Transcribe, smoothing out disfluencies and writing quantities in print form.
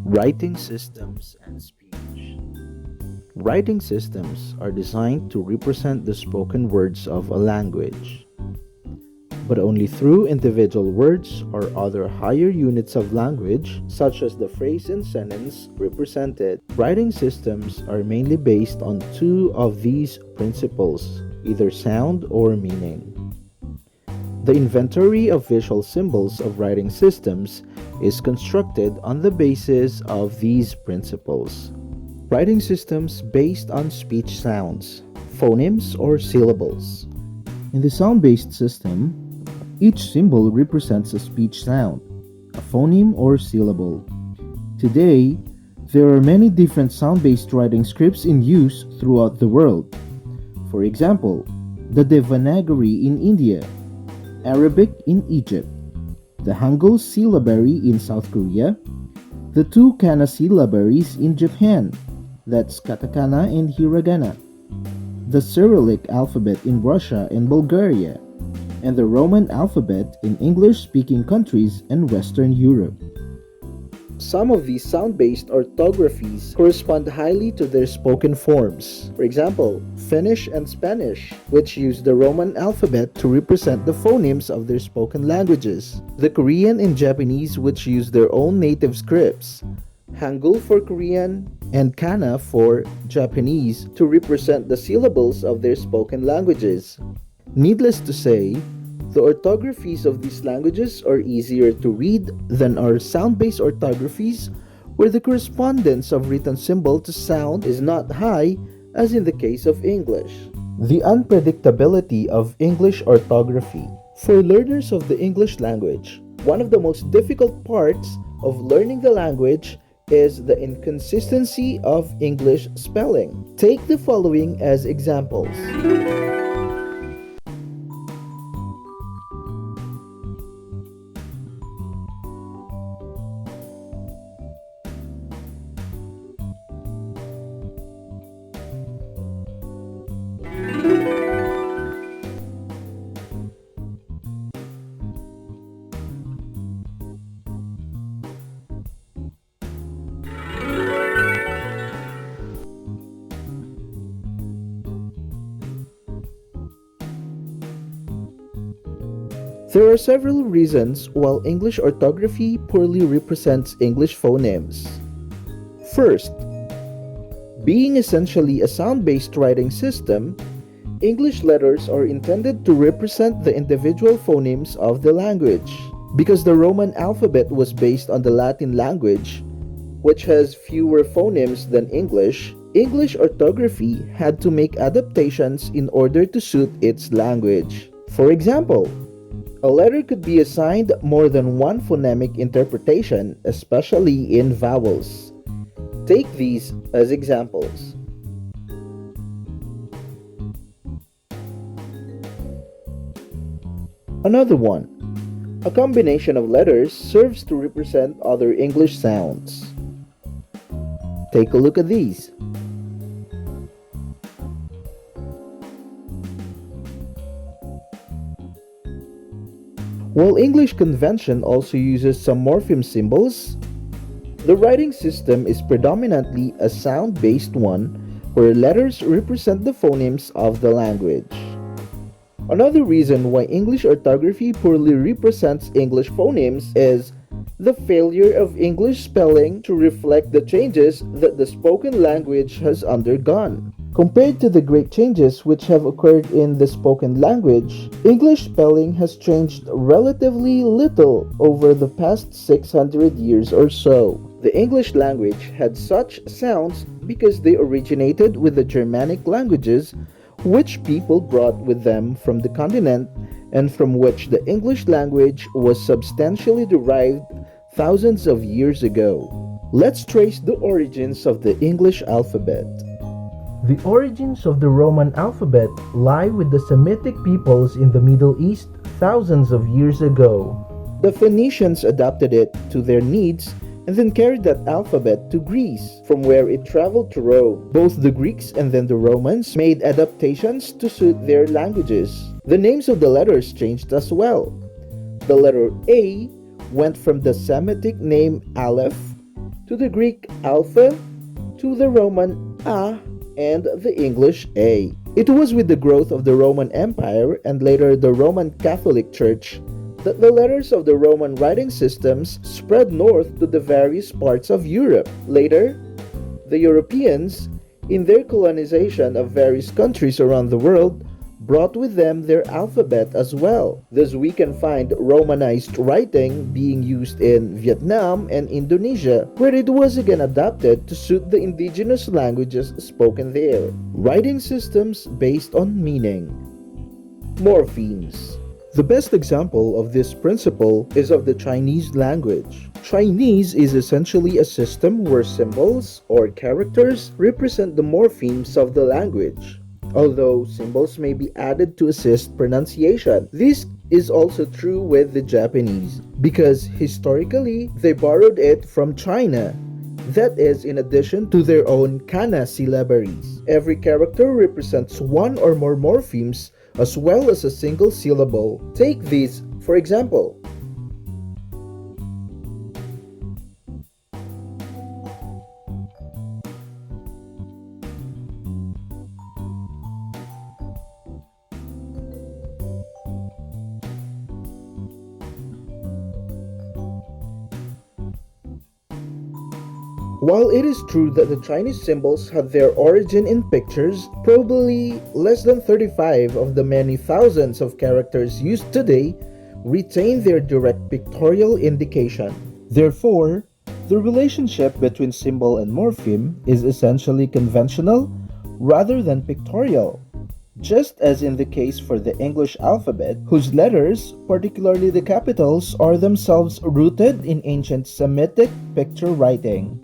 Writing systems and speech. Writing systems are designed to represent the spoken words of a language, but only through individual words or other higher units of language, such as the phrase and sentence represented. Writing systems are mainly based on two of these principles, either sound or meaning. The inventory of visual symbols of writing systems is constructed on the basis of these principles. Writing systems based on speech sounds, phonemes or syllables. In the sound-based system, each symbol represents a speech sound, a phoneme or syllable. Today, there are many different sound-based writing scripts in use throughout the world. For example, the Devanagari in India, Arabic in Egypt, the Hangul syllabary in South Korea, the two kana syllabaries in Japan, that's katakana and hiragana, the Cyrillic alphabet in Russia and Bulgaria, and the Roman alphabet in English-speaking countries and Western Europe. Some of these sound-based orthographies correspond highly to their spoken forms. For example, Finnish and Spanish, which use the Roman alphabet to represent the phonemes of their spoken languages. The Korean and Japanese, which use their own native scripts, Hangul for Korean and Kana for Japanese, to represent the syllables of their spoken languages. Needless to say, the orthographies of these languages are easier to read than our sound-based orthographies, where the correspondence of written symbol to sound is not high, as in the case of English. The unpredictability of English orthography. For learners of the English language, one of the most difficult parts of learning the language is the inconsistency of English spelling. Take the following as examples. There are several reasons why English orthography poorly represents English phonemes. First, being essentially a sound-based writing system, English letters are intended to represent the individual phonemes of the language. Because the Roman alphabet was based on the Latin language, which has fewer phonemes than English, English orthography had to make adaptations in order to suit its language. For example, a letter could be assigned more than one phonemic interpretation, especially in vowels. Take these as examples. Another one. A combination of letters serves to represent other English sounds. Take a look at these. While English convention also uses some morpheme symbols, the writing system is predominantly a sound-based one where letters represent the phonemes of the language. Another reason why English orthography poorly represents English phonemes is the failure of English spelling to reflect the changes that the spoken language has undergone. Compared to the great changes which have occurred in the spoken language, English spelling has changed relatively little over the past 600 years or so. The English language had such sounds because they originated with the Germanic languages which people brought with them from the continent and from which the English language was substantially derived thousands of years ago. Let's trace the origins of the English alphabet. The origins of the Roman alphabet lie with the Semitic peoples in the Middle East thousands of years ago. The Phoenicians adapted it to their needs and then carried that alphabet to Greece, from where it traveled to Rome. Both the Greeks and then the Romans made adaptations to suit their languages. The names of the letters changed as well. The letter A went from the Semitic name Aleph to the Greek alpha, to the Roman A, and the English A. It was with the growth of the Roman Empire and later the Roman Catholic Church that the letters of the Roman writing systems spread north to the various parts of Europe. Later, the Europeans, in their colonization of various countries around the world, brought with them their alphabet as well. Thus, we can find Romanized writing being used in Vietnam and Indonesia, where it was again adapted to suit the indigenous languages spoken there. Writing systems based on meaning. Morphemes. The best example of this principle is of the Chinese language. Chinese is essentially a system where symbols or characters represent the morphemes of the language. Although symbols may be added to assist pronunciation. This is also true with the Japanese because historically they borrowed it from China. That is, in addition to their own kana syllabaries. Every character represents one or more morphemes as well as a single syllable. Take these, for example. While it is true that the Chinese symbols had their origin in pictures, probably less than 35 of the many thousands of characters used today retain their direct pictorial indication. Therefore, the relationship between symbol and morpheme is essentially conventional rather than pictorial. Just as in the case for the English alphabet, whose letters, particularly the capitals, are themselves rooted in ancient Semitic picture writing.